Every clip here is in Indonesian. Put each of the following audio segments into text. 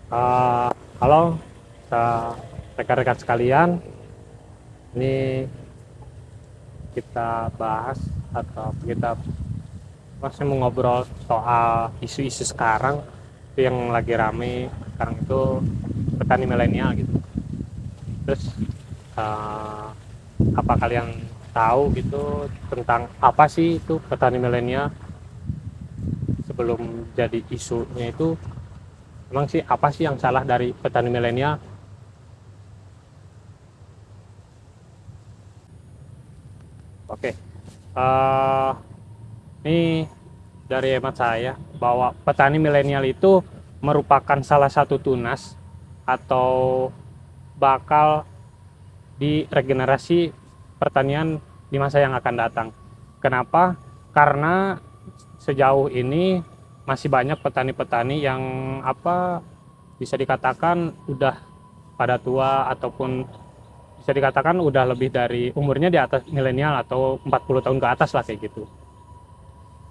Eh, Halo, rekan-rekan sekalian. Ini kita bahas atau kita masih mau ngobrol soal isu-isu sekarang itu yang lagi rame sekarang itu petani milenial gitu. Terus eh, apa kalian tahu gitu tentang apa sih itu petani milenial sebelum jadi isunya itu? Emang sih apa sih yang salah dari petani milenial? Oke. eh Ini dari hemat saya bahwa petani milenial itu merupakan salah satu tunas atau bakal di regenerasi pertanian di masa yang akan datang. Kenapa? Karena sejauh ini masih banyak petani-petani yang bisa dikatakan udah pada tua ataupun bisa dikatakan udah lebih dari umurnya di atas milenial atau 40 tahun ke atas lah kayak gitu.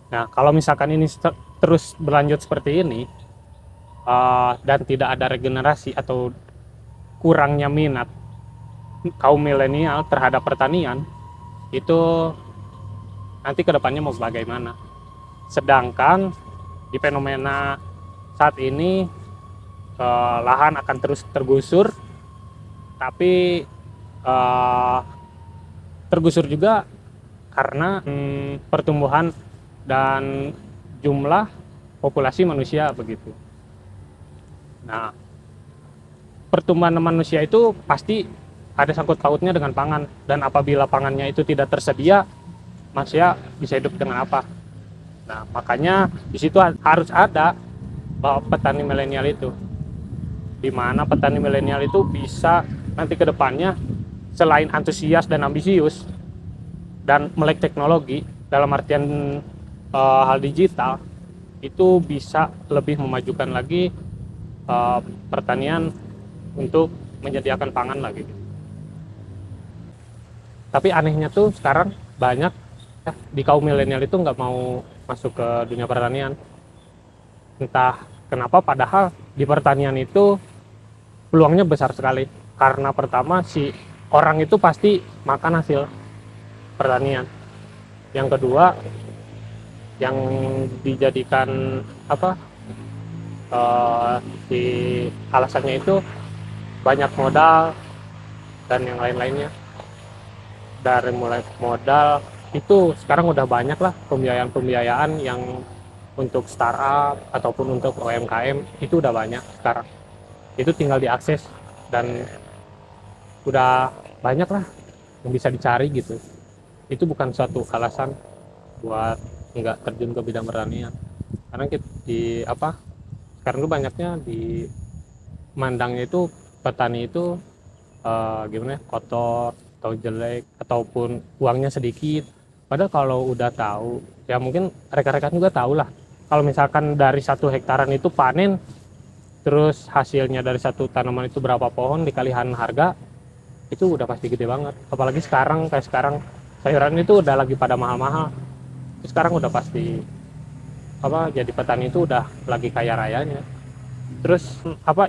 Nah, kalau misalkan ini terus berlanjut seperti ini dan tidak ada regenerasi atau kurangnya minat kaum milenial terhadap pertanian, itu nanti kedepannya mau bagaimana? Sedangkan di fenomena saat ini lahan akan terus tergusur, tapi uh, tergusur juga karena pertumbuhan dan jumlah populasi manusia begitu. Nah, pertumbuhan manusia itu pasti ada sangkut pautnya dengan pangan, dan apabila pangannya itu tidak tersedia, manusia bisa hidup dengan apa? Nah, makanya di situ harus ada bahwa petani milenial itu, di mana petani milenial itu bisa nanti ke depannya selain antusias dan ambisius dan melek teknologi dalam artian hal digital, itu bisa lebih memajukan lagi pertanian untuk menyediakan pangan lagi. Tapi anehnya tuh sekarang banyak di kaum milenial itu nggak mau masuk ke dunia pertanian. Entah kenapa, padahal di pertanian itu peluangnya besar sekali. Karena pertama, si orang itu pasti makan hasil pertanian. Yang kedua, yang dijadikan apa di alasannya itu banyak modal dan yang lain-lainnya. Dari mulai modal itu sekarang udah banyak lah pembiayaan yang untuk startup ataupun untuk UMKM, itu udah banyak sekarang. Itu tinggal diakses dan udah banyak lah yang bisa dicari gitu. Itu bukan suatu alasan buat nggak terjun ke bidang pertanian. Karena kita di sekarang tuh banyaknya di mandangnya itu petani itu gimana ya, kotor atau jelek ataupun uangnya sedikit. Padahal kalau udah tahu, ya mungkin rekan-rekan juga tahu lah, kalau misalkan dari 1 hektaran itu panen, terus hasilnya dari satu tanaman itu berapa pohon dikalikan harga, itu udah pasti gede banget. Apalagi sekarang, kayak sekarang sayuran itu udah lagi pada mahal-mahal, itu sekarang udah pasti jadi petani itu udah lagi kaya rayanya. Terus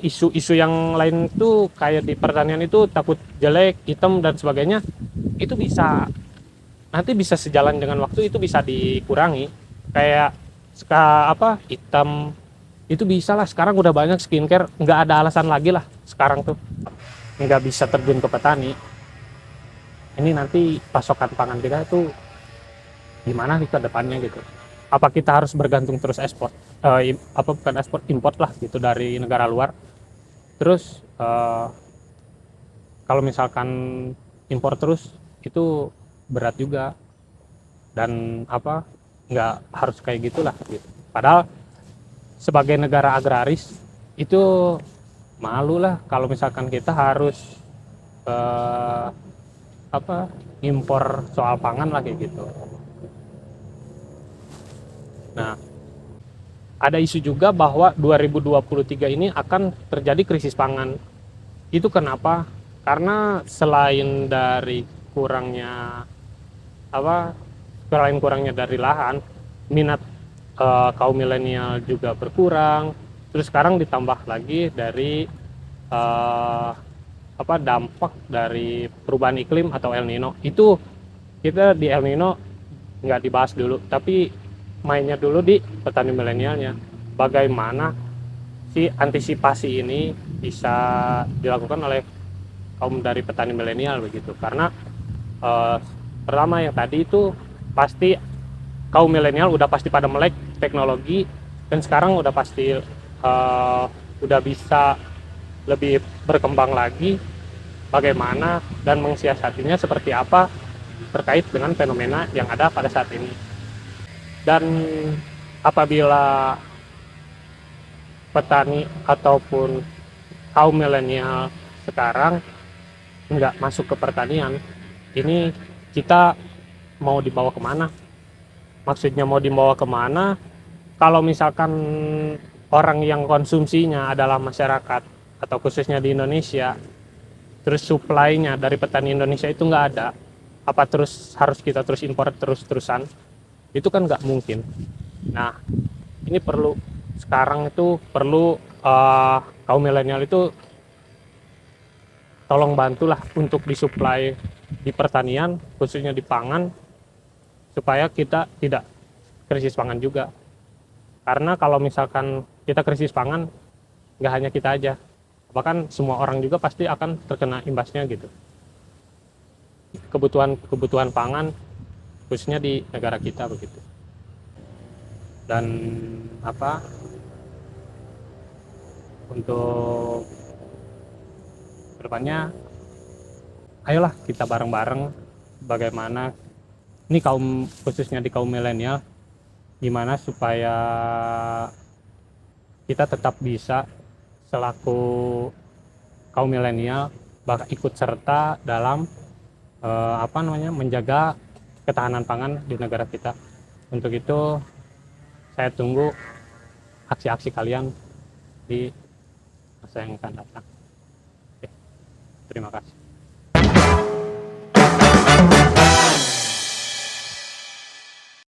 isu-isu yang lain itu kayak di pertanian itu takut jelek, hitam dan sebagainya, itu bisa nanti bisa sejalan dengan waktu, itu bisa dikurangi. Kayak hitam itu bisa lah, sekarang udah banyak skincare, nggak ada alasan lagi lah sekarang tuh nggak bisa terjun ke petani. Ini nanti pasokan pangan kita itu gimana nih ke depannya gitu? Apa kita harus bergantung terus ekspor, bukan ekspor, import lah gitu dari negara luar? Terus kalau misalkan impor terus, itu berat juga, dan nggak harus kayak gitulah gitu. Padahal sebagai negara agraris itu malu lah kalau misalkan kita harus eh, impor soal pangan lah kayak gitu. Nah, ada isu juga bahwa 2023 ini akan terjadi krisis pangan. Itu kenapa? Karena selain dari kurangnya selain kurangnya dari lahan, minat kaum milenial juga berkurang, Terus sekarang ditambah lagi dari eh, dampak dari perubahan iklim atau El Nino. Itu kita di El Nino nggak dibahas dulu, tapi mainnya dulu di petani milenialnya. Bagaimana si antisipasi ini bisa dilakukan oleh kaum dari petani milenial begitu? Karena eh, pertama yang tadi itu pasti kaum milenial udah pasti pada melek teknologi, dan sekarang udah pasti udah bisa lebih berkembang lagi bagaimana dan mensiasatinya seperti apa terkait dengan fenomena yang ada pada saat ini. Dan apabila petani ataupun kaum milenial sekarang nggak masuk ke pertanian, ini kita mau dibawa kemana? Maksudnya mau dibawa kemana? Kalau misalkan orang yang konsumsinya adalah masyarakat atau khususnya di Indonesia, terus supply-nya dari petani Indonesia itu nggak ada, apa terus harus kita terus impor terus-terusan? Itu kan nggak mungkin. Nah, ini perlu, sekarang itu perlu kaum milenial itu tolong bantulah untuk disuplai di pertanian, khususnya di pangan, supaya kita tidak krisis pangan juga. Karena kalau misalkan kita krisis pangan, nggak hanya kita aja, bahkan semua orang juga pasti akan terkena imbasnya gitu. Kebutuhan pangan khususnya di negara kita begitu. Dan untuk kedepannya, ayolah kita bareng-bareng bagaimana ini khususnya di kaum milenial, gimana supaya kita tetap bisa selaku kaum milenial ikut serta dalam menjaga ketahanan pangan di negara kita. Untuk itu saya tunggu aksi-aksi kalian di masa yang akan datang. Oke, terima kasih.